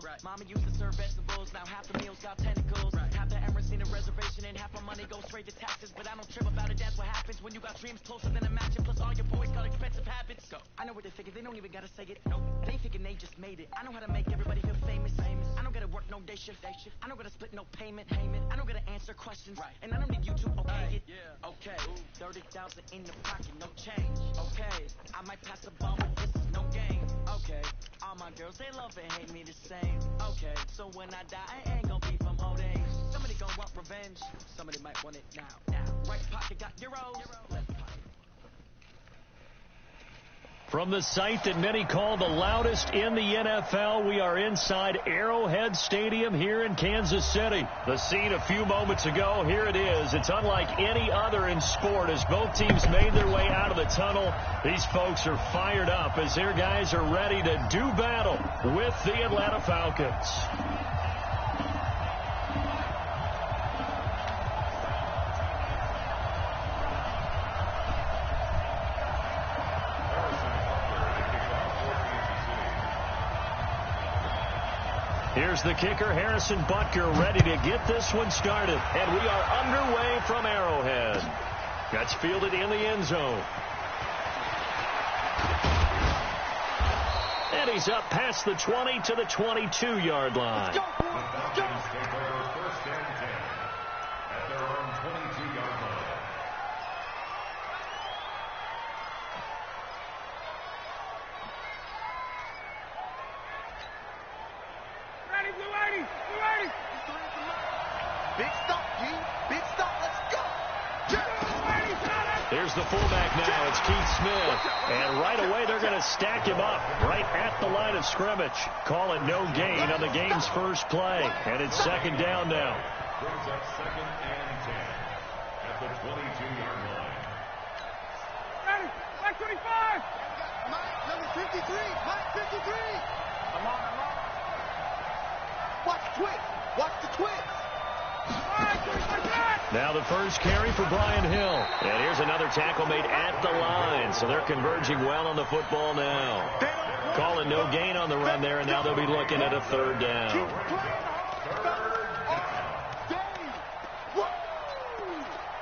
meals. Right. Mama used to serve vegetables, now half the meals got tentacles. Right. Half the Emirates need a reservation and half my money goes straight to taxes. But I don't trip about it, that's what happens when you got dreams closer than a match. Plus all your boys got expensive habits. Go. I know what they figure, they don't even gotta say it. Nope. They thinking they just made it. I know how to make everybody feel famous. I don't gotta work no day shift. I don't gotta split no payment. I don't gotta answer questions. Right. And I don't need you to okay it. Yeah. Okay. 30,000 in the pocket, no change. Okay. I might pass the ball, but this is no game. Okay. All my girls, they love and hate me the same. Okay. So when I die, I ain't gonna be from old age. Somebody gonna want revenge. Somebody might want it now. Right pocket got euros. Left pocket. From the site that many call the loudest in the NFL, we are inside Arrowhead Stadium here in Kansas City. The scene a few moments ago, here it is. It's unlike any other in sport as both teams made their way out of the tunnel. These folks are fired up as their guys are ready to do battle with the Atlanta Falcons. Here's the kicker, Harrison Butker, ready to get this one started. And we are underway from Arrowhead. That's fielded in the end zone. And he's up past the 20 to the 22-yard line. Let's go. Take over first and 10 at their own 22-yard line. Big stop, G. Big stop. Let's go. There's the fullback now. It's Keith Smith. And right away, they're going to stack him up right at the line of scrimmage. Call it no gain on the game's first play. And it's second down now. Brings up second and 10 at the 22-yard line. Ready. Mike 25. Mike, number 53. Mike 53. I'm on. Watch the twist. Watch the twist. Now the first carry for Brian Hill. And here's another tackle made at the line. So they're converging well on the football now. Calling no gain on the run there, and now they'll be looking at a third down.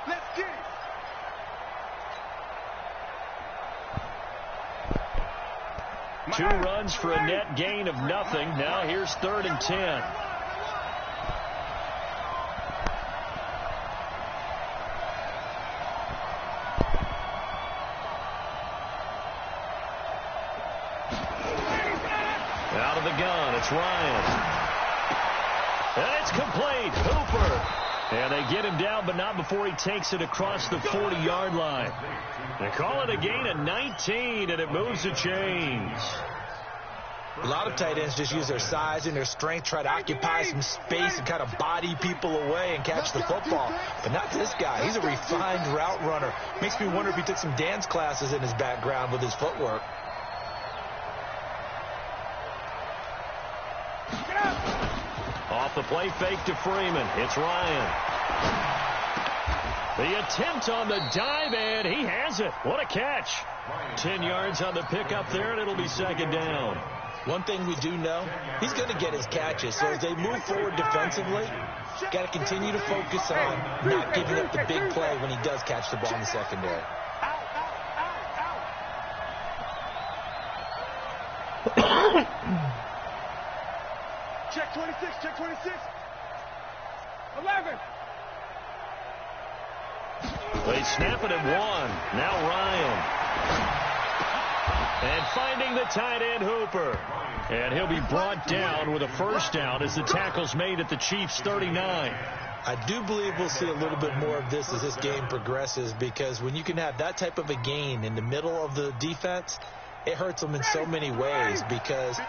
Let's get it. 2 runs for a net gain of nothing. Now here's 3rd and 10. Out of the gun, it's Ryan. And it's complete. Hooper. And they get him down, but not before he takes it across the 40-yard line. They call it a gain of 19, and it moves the chains. A lot of tight ends just use their size and their strength, try to occupy some space and kind of body people away and catch the football. But not this guy. He's a refined route runner. Makes me wonder if he took some dance classes in his background with his footwork. Off the play fake to Freeman. It's Ryan. The attempt on the dive, and he has it. What a catch. 10 yards on the pickup there, and it'll be second down. One thing we do know, he's going to get his catches. So as they move forward defensively, got to continue to focus on not giving up the big play when he does catch the ball in the secondary. Check 26, check 26. 11. They snap it at 1. Now Ryan. And finding the tight end, Hooper. And he'll be brought down with a first down as the tackle's made at the Chiefs' 39. I do believe we'll see a little bit more of this as this game progresses, because when you can have that type of a gain in the middle of the defense, it hurts them in so many ways, because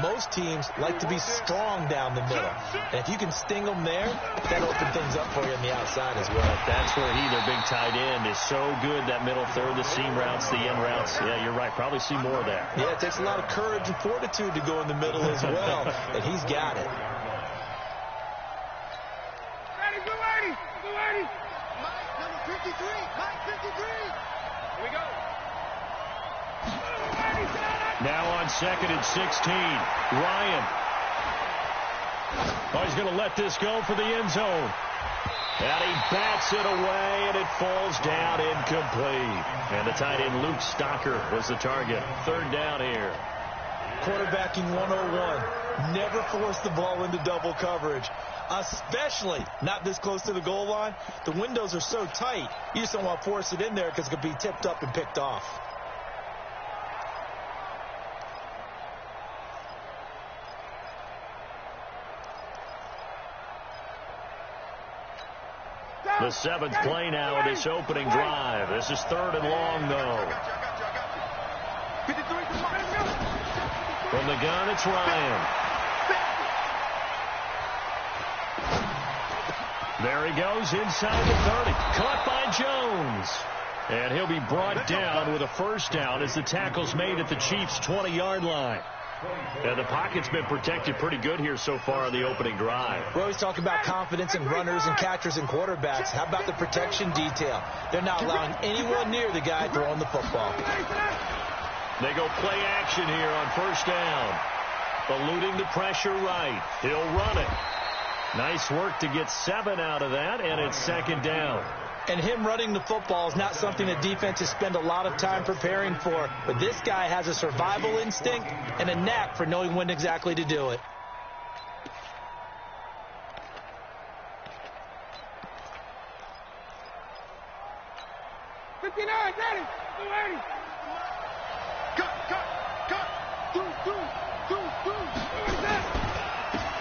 most teams like to be strong down the middle. And if you can sting them there, that'll open things up for you on the outside as well. That's where their big tight end, is so good, that middle third, the seam routes, the end routes. Yeah, you're right. Probably see more of that. Yeah, it takes a lot of courage and fortitude to go in the middle as well, and he's got it. Ready, blue 80, blue 80. Mike, number 53. Mike 53. Here we go. Now on 2nd and 16, Ryan. Oh, he's going to let this go for the end zone. And he bats it away, and it falls down incomplete. And the tight end, Luke Stocker, was the target. Third down here. Quarterbacking 101. Never force the ball into double coverage, especially not this close to the goal line. The windows are so tight, you just don't want to force it in there because it could be tipped up and picked off. The seventh play now of this opening drive. This is third and long, though. From the gun, it's Ryan. There he goes inside the 30. Caught by Jones. And he'll be brought down with a first down as the tackle's made at the Chiefs' 20-yard line. Yeah, the pocket's been protected pretty good here so far on the opening drive. We're always talking about confidence in runners and catchers and quarterbacks. How about the protection detail? They're not allowing anyone near the guy throwing the football. They go play action here on first down. Eluding the pressure right. He'll run it. Nice work to get 7 out of that, and it's second down. And him running the football is not something that defenses spend a lot of time preparing for. But this guy has a survival instinct and a knack for knowing when exactly to do it.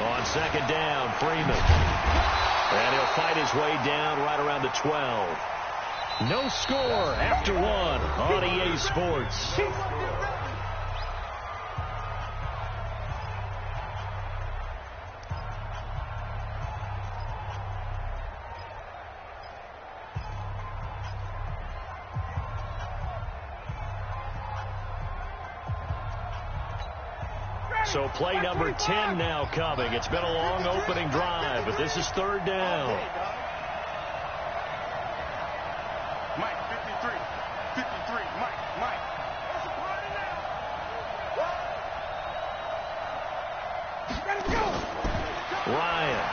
On second down, Freeman. And he'll fight his way down right around the 12. No score after one on EA Sports. So play number 10 now coming. It's been a long opening drive, but this is third down. Mike, 53. 53. Mike. Ryan.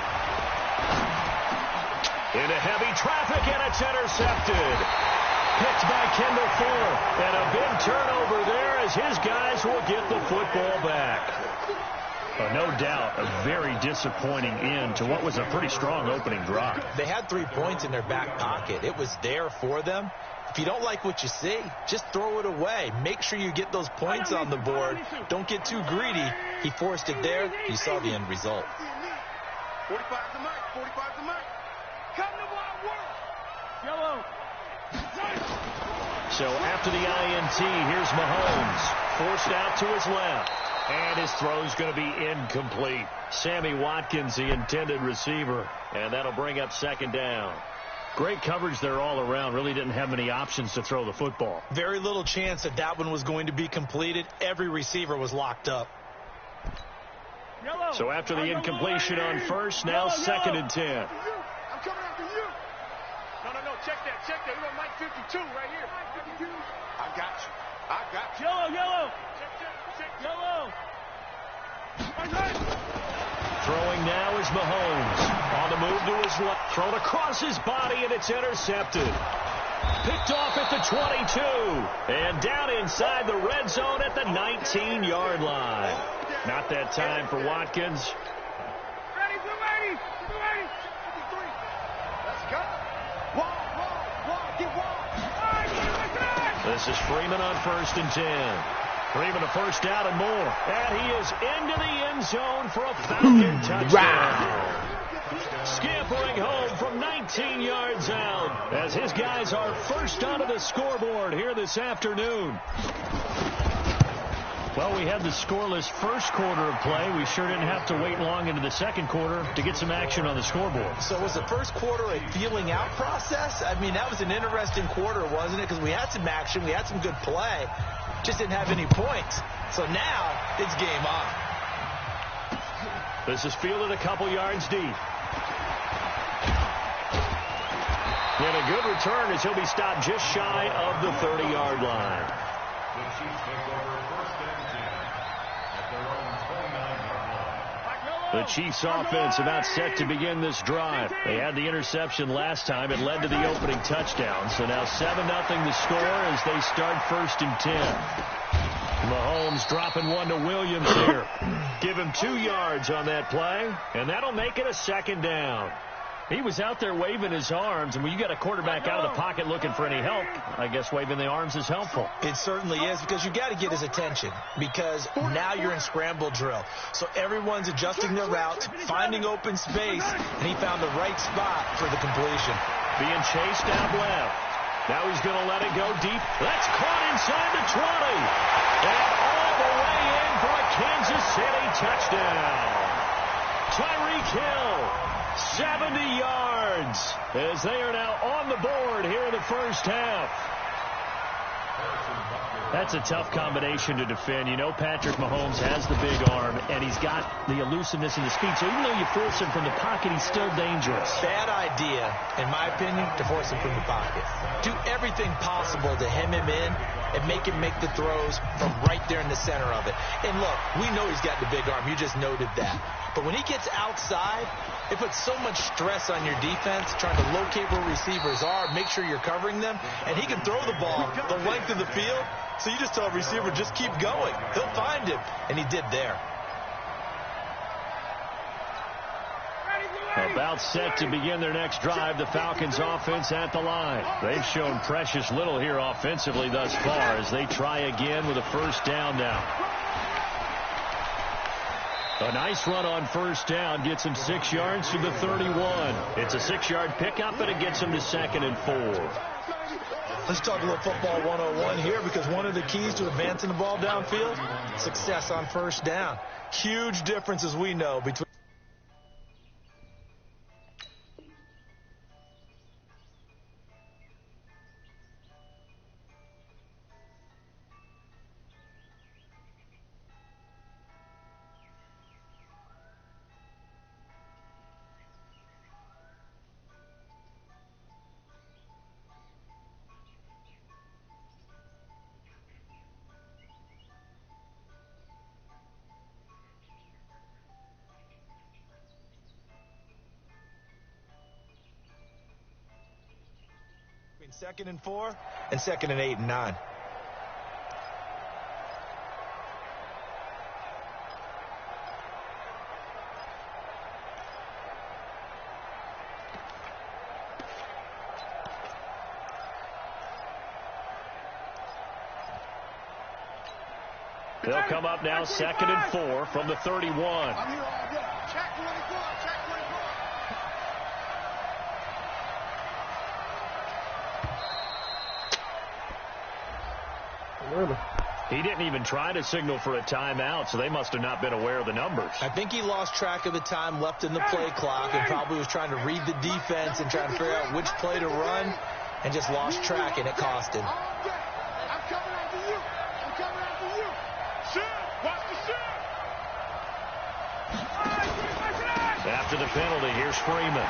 Into heavy traffic, and it's intercepted. Picked by Kendall Fuller. And a big turnover there as his guys will get the football back. No doubt, a very disappointing end to what was a pretty strong opening drive. They had 3 points in their back pocket. It was there for them. If you don't like what you see, just throw it away. Make sure you get those points on the board. Don't get too greedy. He forced it there. You saw the end result. 45 to Mike. 45 to Mike. Come to wild work. Yellow. So after the INT, here's Mahomes. Forced out to his left. And his throw's going to be incomplete. Sammy Watkins, the intended receiver. And that'll bring up second down. Great coverage there all around. Really didn't have many options to throw the football. Very little chance that that one was going to be completed. Every receiver was locked up. So after the incompletion on first, now second and 10. I'm coming after you. No. Check that. We're on Mike 52 right here. Mike 52. I got you. Yellow. Check. Yellow. Throwing now is Mahomes. On the move to his left. Thrown across his body, and it's intercepted. Picked off at the 22. And down inside the red zone at the 19-yard line. Not that time for Watkins. Ready, blue 80. Let's go. Wall. Get wall. This is Freeman on first and 10. Freeman a first down and more. And he is into the end zone for a Falcon touchdown. Scampering home from 19 yards out as his guys are first onto the scoreboard here this afternoon. Well, we had the scoreless first quarter of play. We sure didn't have to wait long into the second quarter to get some action on the scoreboard. So was the first quarter a feeling out process? I mean, that was an interesting quarter, wasn't it? Because we had some action, we had some good play, just didn't have any points. So now it's game on. This is fielded a couple yards deep. And a good return as he'll be stopped just shy of the 30-yard line. The Chiefs take over first and 10 at their own 29-yard line. The Chiefs offense about set to begin this drive. They had the interception last time. It led to the opening touchdown. So now 7-0 the score as they start 1st and 10. Mahomes dropping one to Williams here. Give him 2 yards on that play, and that'll make it a 2nd down. He was out there waving his arms, and when you got a quarterback out of the pocket looking for any help, I guess waving the arms is helpful. It certainly is, because you got to get his attention, because now you're in scramble drill. So everyone's adjusting their routes, finding open space, and he found the right spot for the completion. Being chased out left. Now he's going to let it go deep. That's caught inside the 20. And all the way in for a Kansas City touchdown. Tyreek Hill. 70 yards as they are now on the board here in the first half. That's a tough combination to defend. You know Patrick Mahomes has the big arm, and he's got the elusiveness and the speed. So even though you force him from the pocket, he's still dangerous. Bad idea, in my opinion, to force him from the pocket. Do everything possible to hem him in and make him make the throws from right there in the center of it. And look, we know he's got the big arm. You just noted that. But when he gets outside, it puts so much stress on your defense trying to locate where receivers are, make sure you're covering them, and he can throw the ball the length of the field. So you just tell a receiver, just keep going. He'll find him, and he did there. About set to begin their next drive, the Falcons offense at the line. They've shown precious little here offensively thus far as they try again with a 1st down now. A nice run on 1st down gets him 6 yards to the 31. It's a 6-yard pickup, and it gets him to 2nd and 4. Let's talk a little football 101 here, because one of the keys to advancing the ball downfield, success on 1st down. Huge difference, as we know, between between 2nd and 4 and 2nd and 8 and 9. They'll come up now 2nd and 4 from the 31. I'm here all day. Check 24. Check 24. He didn't even try to signal for a timeout, so they must have not been aware of the numbers. I think he lost track of the time left in the play clock and probably was trying to read the defense and trying to figure out which play to run and just lost track, and it cost him. I'm coming after you. I'm coming after you. Shoot. Watch the shoot. After the penalty, here's Freeman.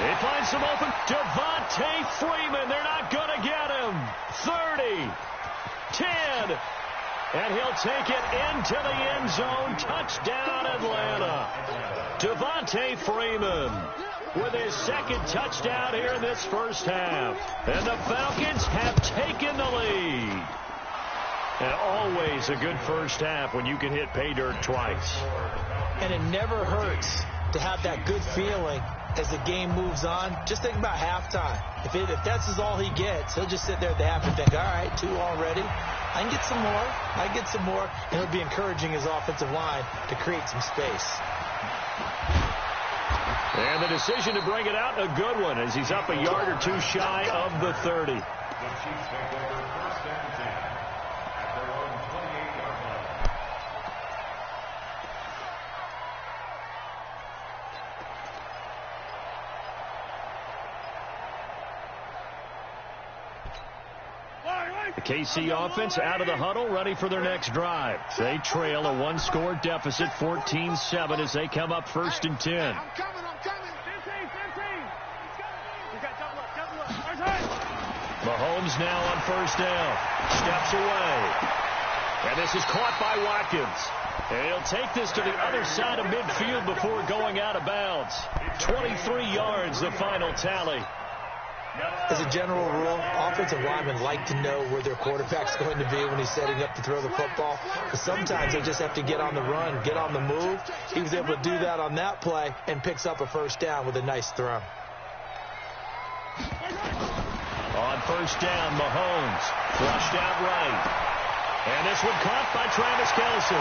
They find some open. Devontae Freeman. They're not going to get him. 30. 10. And he'll take it into the end zone. Touchdown, Atlanta. Devontae Freeman with his 2nd touchdown here in this first half. And the Falcons have taken the lead. And always a good first half when you can hit pay dirt twice. And it never hurts to have that good feeling as the game moves on. Just think about halftime. If that's all he gets, he'll just sit there at the half and think, all right, 2 already. I can get some more. I get some more. And it'll be encouraging his offensive line to create some space. And the decision to bring it out, a good one, as he's up a yard or 2 shy of the 30. The Chiefs take over 1st and 10 at their own 28-yard line. The KC offense out of the huddle, ready for their next drive. They trail a 1-score deficit, 14-7, as they come up 1st and 10. I'm coming. Mahomes now on 1st down. Steps away. And this is caught by Watkins. And he'll take this to the other side of midfield before going out of bounds. 23 yards, the final tally. As a general rule, offensive linemen like to know where their quarterback's going to be when he's setting up to throw the football. But sometimes they just have to get on the run, get on the move. He was able to do that on that play and picks up a first down with a nice throw. On first down, Mahomes flushed out right. And this one caught by Travis Kelce.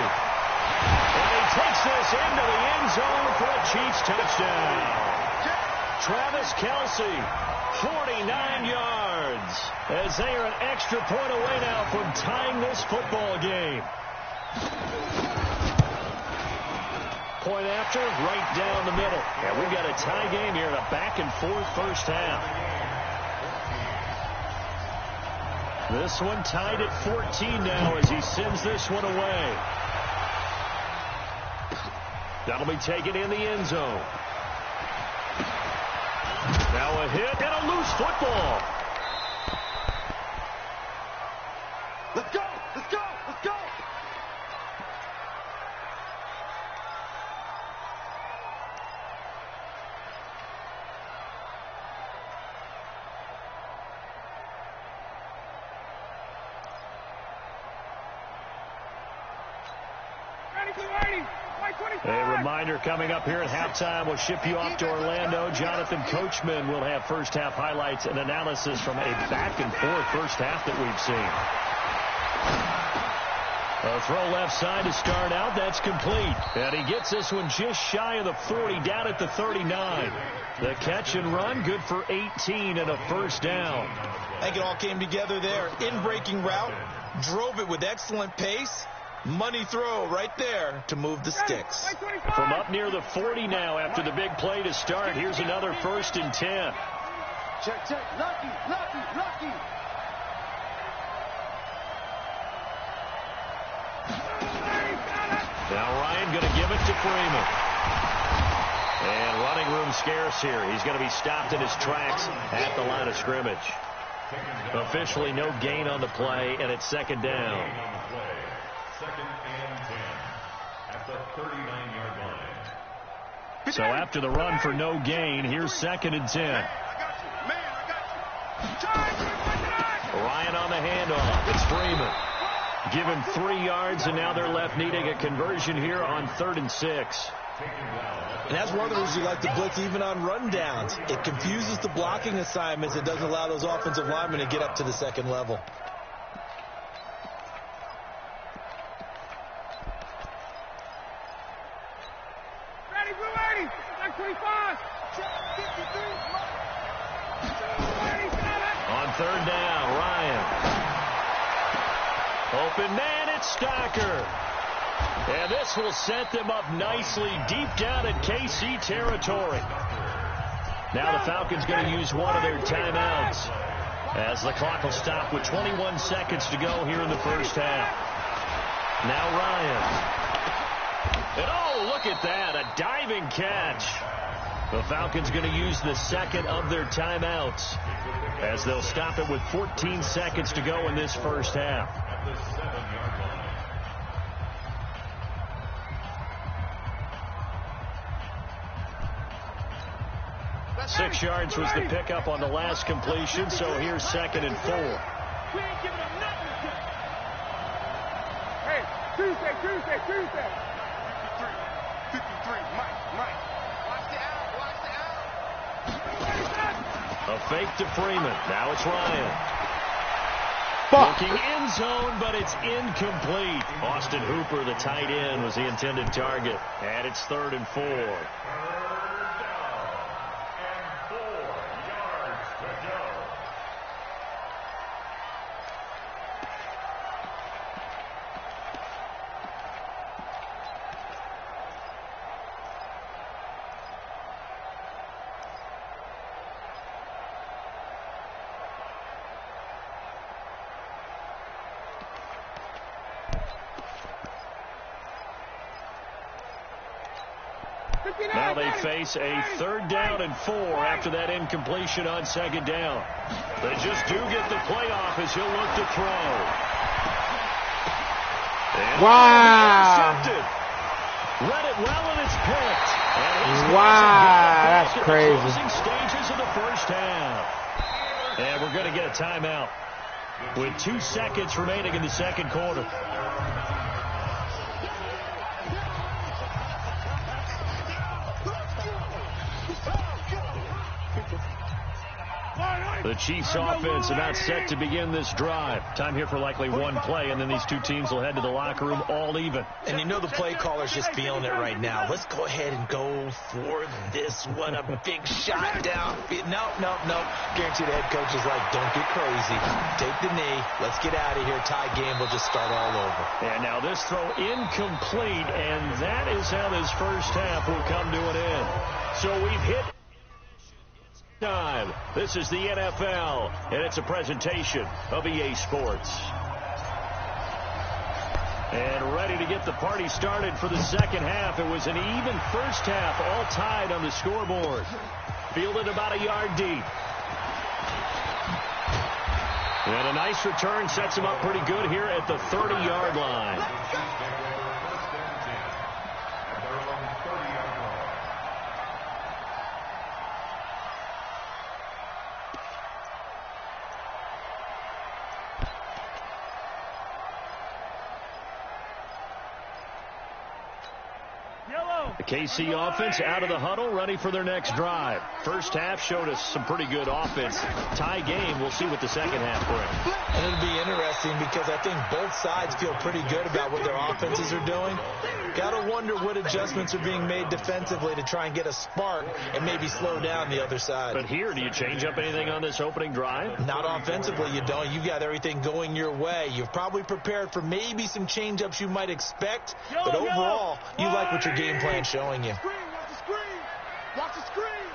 And he takes this into the end zone for a Chiefs touchdown. Travis Kelce, 49 yards, as they are an extra point away now from tying this football game. Point after, right down the middle. And we've got a tie game here in a back-and-forth first half. This one tied at 14 now as he sends this one away. That'll be taken in the end zone. Now a hit and a loose football. Let's go! Let's go! Let's go! A reminder coming up here at halftime. We'll ship you off to Orlando. Jonathan Coachman will have first half highlights and analysis from a back-and-forth first half that we've seen. A throw left side to start out. That's complete. And he gets this one just shy of the 40, down at the 39. The catch and run, good for 18 and a first down. I think it all came together there. In-breaking route, drove it with excellent pace. Money throw right there to move the sticks. From up near the 40 now after the big play to start. Here's another 1st and 10. Check, check. Lucky, lucky, lucky. Now Ryan going to give it to Freeman. And running room scarce here. He's going to be stopped in his tracks at the line of scrimmage. Officially no gain on the play, and it's second down. Second and 10 at the 39-yard line. So after the run for no gain, here's second and 10. Ryan on the handoff. It's Freeman. Give him 3 yards, and now they're left needing a conversion here on 3rd and 6. And that's one of the reasons you like to blitz even on rundowns. It confuses the blocking assignments. It doesn't allow those offensive linemen to get up to the second level. On 3rd down, Ryan. Open man, it's Stocker. And this will set them up nicely deep down in KC territory. Now the Falcons going to use one of their timeouts as the clock will stop with 21 seconds to go here in the first half. Now Ryan. And oh, look at that, a diving catch. The Falcons going to use the second of their timeouts as they'll stop it with 14 seconds to go in this first half. 6 yards was the pickup on the last completion, so here's 2nd and 4. Hey, Tuesday. 53, Mike. Watch the out. A fake to Freeman. Now it's Ryan. Looking end zone, but it's incomplete. Austin Hooper, the tight end, was the intended target. And it's 3rd and 4. Now they face a 3rd down and 4 after that incompletion on 2nd down. They just do get the playoff as he'll look to throw. Wow. Read it well, and it's picked. And wow, that's crazy. Closing stages of the first half. And we're going to get a timeout with 2 seconds remaining in the second quarter. The Chiefs offense about set to begin this drive. Time here for likely one play, and then these two teams will head to the locker room all even. And you know the play caller's just feeling it right now. Let's go ahead and go for this one. A big shot down. No. Guarantee the head coach is like, don't get crazy. Take the knee. Let's get out of here. Tie game. We'll just start all over. And now this throw incomplete, and that is how this first half will come to an end. So we've hit time. This is the NFL, and it's a presentation of EA Sports. And ready to get the party started for the second half. It was an even first half, all tied on the scoreboard. Fielded about a yard deep. And a nice return sets him up pretty good here at the 30-yard line. The KC offense out of the huddle, ready for their next drive. First half showed us some pretty good offense. Tie game. We'll see what the second half brings. And it'll be interesting because I think both sides feel pretty good about what their offenses are doing. Got to wonder what adjustments are being made defensively to try and get a spark and maybe slow down the other side. But here, do you change up anything on this opening drive? Not offensively, you don't. You've got everything going your way. You've probably prepared for maybe some change-ups you might expect. But overall, you like what your game plan's showing you. Watch the screen. Watch the screen.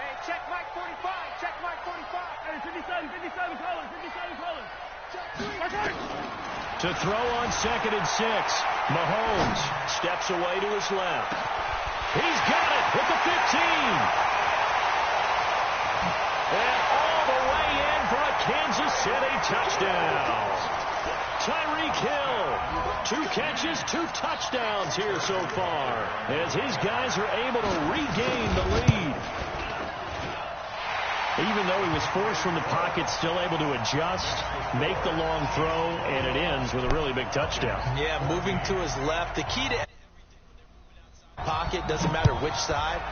Hey, check Mike 45. Check Mike 45. Hey, 57 colors. To throw on 2nd and 6. Mahomes steps away to his left. He's got it at the 15. And all the way in for a Kansas City touchdown. Tyreek Hill, 2 catches, 2 touchdowns here so far, as his guys are able to regain the lead. Even though he was forced from the pocket, still able to adjust, make the long throw, and it ends with a really big touchdown. Yeah, moving to his left. The key to pocket, doesn't matter which side,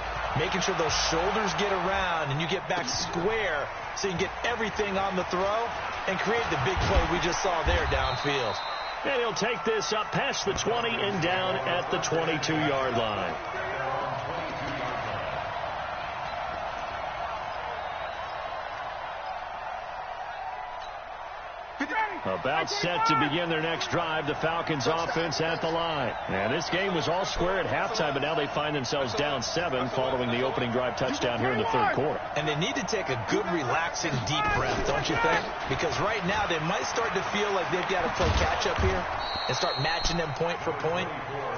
making sure those shoulders get around and you get back square so you can get everything on the throw and create the big play we just saw there downfield. And he'll take this up past the 20 and down at the 22-yard line. About set to begin their next drive, the Falcons offense at the line. And this game was all square at halftime, but now they find themselves down 7 following the opening drive touchdown here in the third quarter. And they need to take a good, relaxing, deep breath, don't you think? Because right now they might start to feel like they've got to play catch-up here and start matching them point for point.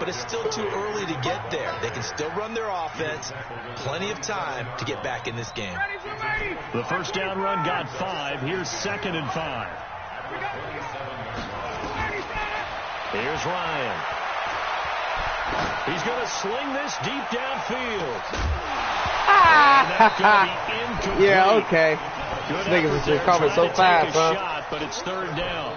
But it's still too early to get there. They can still run their offense. Plenty of time to get back in this game. The first down run got 5. Here's 2nd and 5. Here's Ryan. He's going to sling this deep downfield. And that's going to be incomplete. Yeah, okay. Good Niggas is recovering so fast, huh? Shot, but it's 3rd down.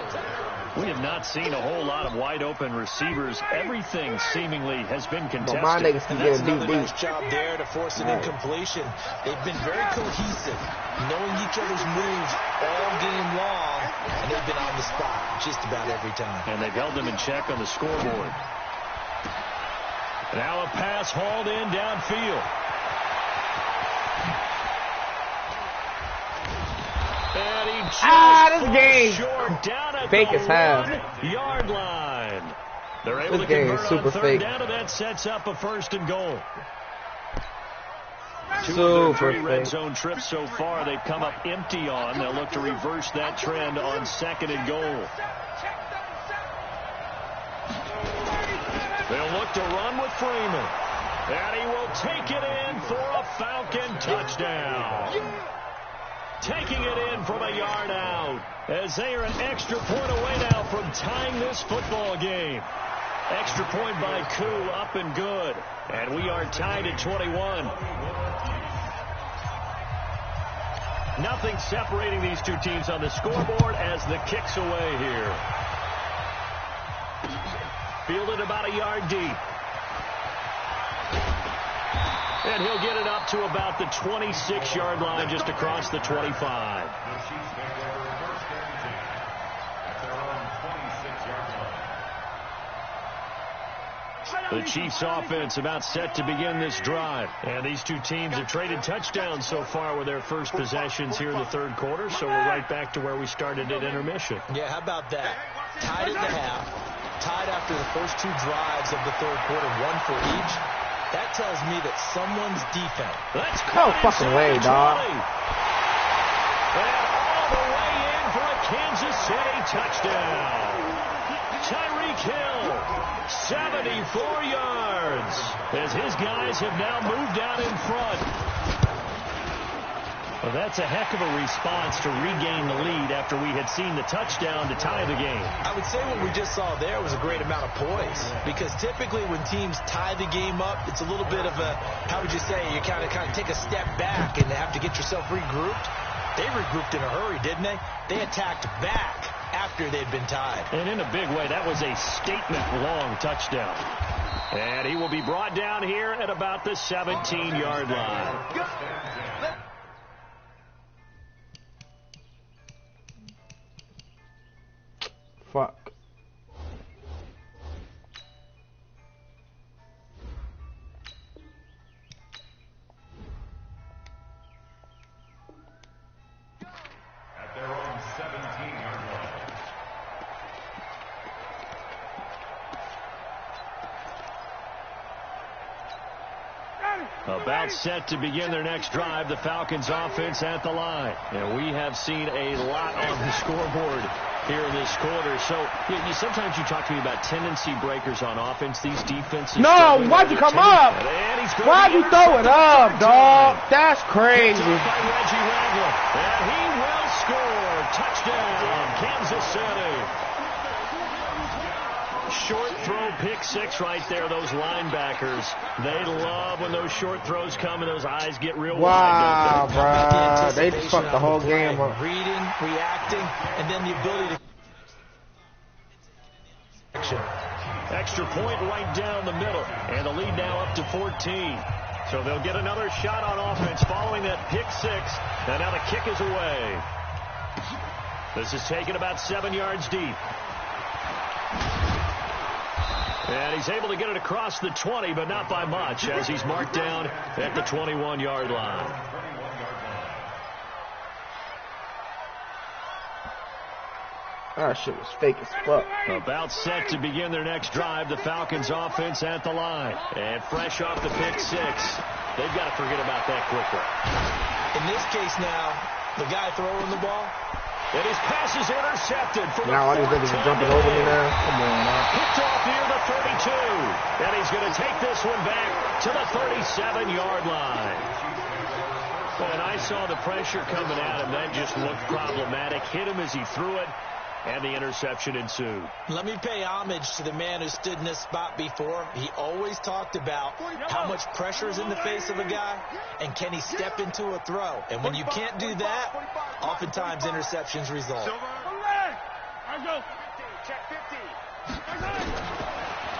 We have not seen a whole lot of wide open receivers. Everything seemingly has been contested. But my niggas can get a deep nice job there to force an incompletion. They've been very cohesive, knowing each other's moves all game long, and they've been on the spot just about every time. And they've held them in check on the scoreboard. Now a pass hauled in downfield. And he just this game short down at fake the as hell. 1-yard line. They're able This to game convert is super on 3rd fake. down, and that sets up a 1st and goal. 2 Super of their 3 red fake. zone trips so far they've come up empty on. They'll look to reverse that trend on 2nd and goal. They'll look to run with Freeman. And he will take it in for a Falcon touchdown. taking it in from a yard out, as they are an extra point away now from tying this football game. Extra point by Koo, up and good. And we are tied at 21. Nothing separating these two teams on the scoreboard as the kick's away here. Fielded about a yard deep. And he'll get it up to about the 26-yard line, just across the 25. The Chiefs offense about set to begin this drive. And these two teams have traded touchdowns so far with their first possessions here in the third quarter. So we're right back to where we started at intermission. Yeah, how about that? Tied at the half, tied after the first two drives of the third quarter, one for each. That tells me that someone's defense. Let's No fucking way, dog. And all the way in for a Kansas City touchdown. Tyreek Hill, 74 yards, as his guys have now moved out in front. Well, that's a heck of a response to regain the lead after we had seen the touchdown to tie the game. I would say what we just saw there was a great amount of poise, because typically when teams tie the game up, it's a little bit of a, how would you say, you kind of take a step back and have to get yourself regrouped. They regrouped in a hurry, didn't they? They attacked back after they'd been tied. And in a big way, that was a statement-long touchdown. And he will be brought down here at about the 17-yard line. Fuck. At their own 17-yard line. About set to begin their next drive, the Falcons offense at the line. And we have seen a lot on the scoreboard here in this quarter. So sometimes you talk to me about tendency breakers on offense. These defenses. No, why'd you come up? Why'd you throw it up, dog? That's crazy. By Reggie Ragland. And he will score. Touchdown, Kansas City. Short throw, pick six right there. Those linebackers, they love when those short throws come and those eyes get real Wow, wide. bro. They just fucked the whole game up. Reading, reacting, and then the ability to... Extra point right down the middle. And the lead now up to 14. So they'll get another shot on offense following that pick six. And now the kick is away. This is taken about 7 yards deep. And he's able to get it across the 20, but not by much, as he's marked down at the 21-yard line. That shit was fake as fuck. About set to begin their next drive, the Falcons offense at the line. And fresh off the pick six, they've got to forget about that quickly. In this case now, the guy throwing the ball, and his pass is intercepted. Now all these niggas are jumping over me now. Come on, man. Picked off near the 32. And he's going to take this one back to the 37-yard line. And I saw the pressure coming at him. That just looked problematic. Hit him as he threw it, and the interception ensued. let me pay homage to the man who stood in this spot before. He always talked about how much pressure is in the face of a guy, and can he step into a throw. And when you can't do that, oftentimes interceptions result.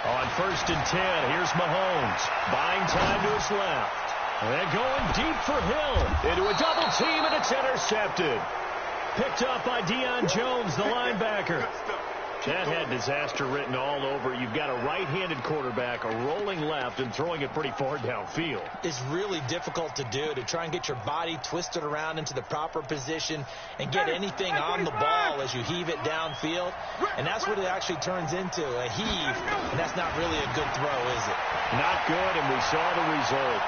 On 1st and 10, here's Mahomes. Buying time to his left. And going deep for Hill. Into a double team, and it's intercepted. Picked up by Deion Jones, the linebacker. That had disaster written all over. You've got a right-handed quarterback, a rolling left, and throwing it pretty far downfield. It's really difficult to do, to try and get your body twisted around into the proper position and get anything on the ball as you heave it downfield. And that's what it actually turns into, a heave. And that's not really a good throw, is it? Not good, and we saw the result.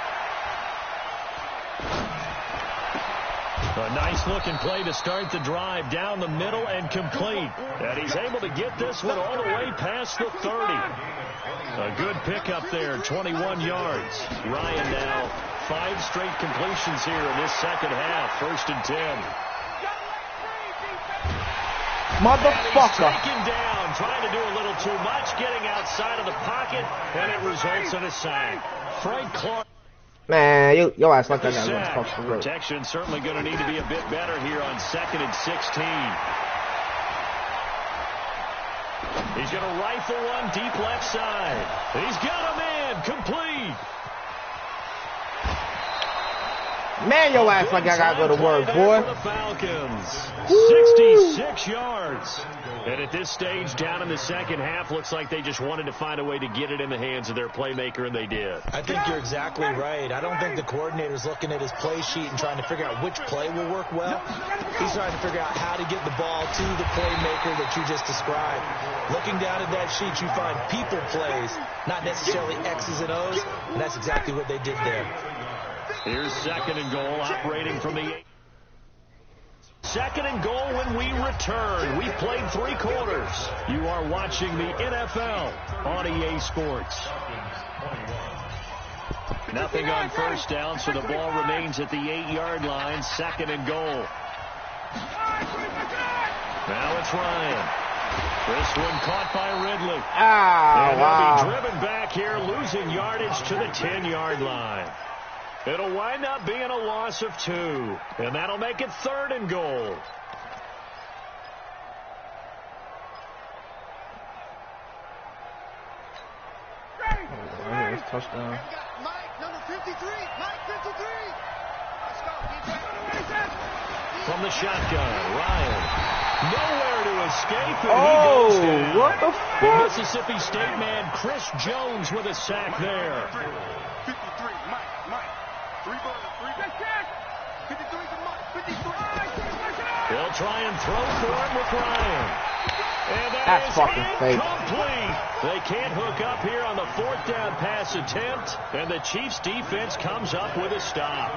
A nice-looking play to start the drive down the middle and complete. And he's able to get this one all the way past the 30. A good pickup there, 21 yards. Ryan now 5 straight completions here in this second half. 1st and 10. Motherfucker. And he's taken down, trying to do a little too much, getting outside of the pocket, and it results in a sack. Frank Clark. Man, your ass like that. Protection certainly going to need to be a bit better here on 2nd and 16. He's going to rifle one deep left side. He's got a man complete. Man, your ass like I got to go to work, boy. For the Falcons. 66 yards. And at this stage, down in the second half, looks like they just wanted to find a way to get it in the hands of their playmaker, and they did. I think you're exactly right. I don't think the coordinator's looking at his play sheet and trying to figure out which play will work well. He's trying to figure out how to get the ball to the playmaker that you just described. Looking down at that sheet, you find people plays, not necessarily X's and O's, and that's exactly what they did there. Here's 2nd and goal, operating from the 8. 2nd and goal when we return. We've played 3 quarters. You are watching the NFL on EA Sports. Nothing on 1st down, so the ball remains at the 8-yard line. 2nd and goal. Now it's Ryan. This one caught by Ridley. And Wow. he'll be driven back here, losing yardage to the 10-yard line. It'll wind up being a loss of 2, and that'll make it 3rd and goal. Touchdown. Mike, number 53. Mike, 53. Let's go. From the shotgun, Ryan. Nowhere to escape, and Oh, he goes down. what the The fuck? Mississippi State man, Chris Jones, with a sack there. 53, Mike. 3 bullets, 3 big catch. 53 to Mike, 53. They'll try and throw for him with Ryan. And That's is fucking fake. incomplete. They can't hook up here on the 4th down pass attempt, and the Chiefs defense comes up with a stop.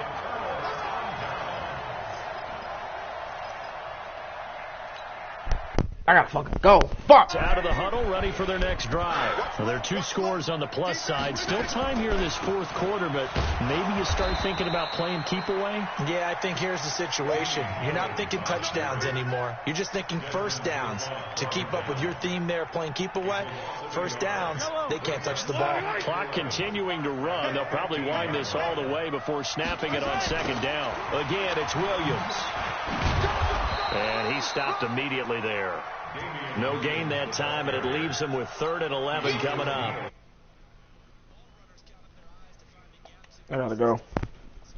I gotta fucking go. Fuck. Out of the huddle, ready for their next drive. Well, there are 2 scores on the plus side. Still time here in this 4th quarter, but maybe you start thinking about playing keep away. Yeah, I think here's the situation. You're not thinking touchdowns anymore. You're just thinking 1st downs. To keep up with your theme there, playing keep away, 1st downs, they can't touch the ball. Clock continuing to run. They'll probably wind this all the way before snapping it on 2nd down. Again, it's Williams. And he stopped immediately there. No gain that time, and it leaves them with 3rd and 11 coming up. I gotta go.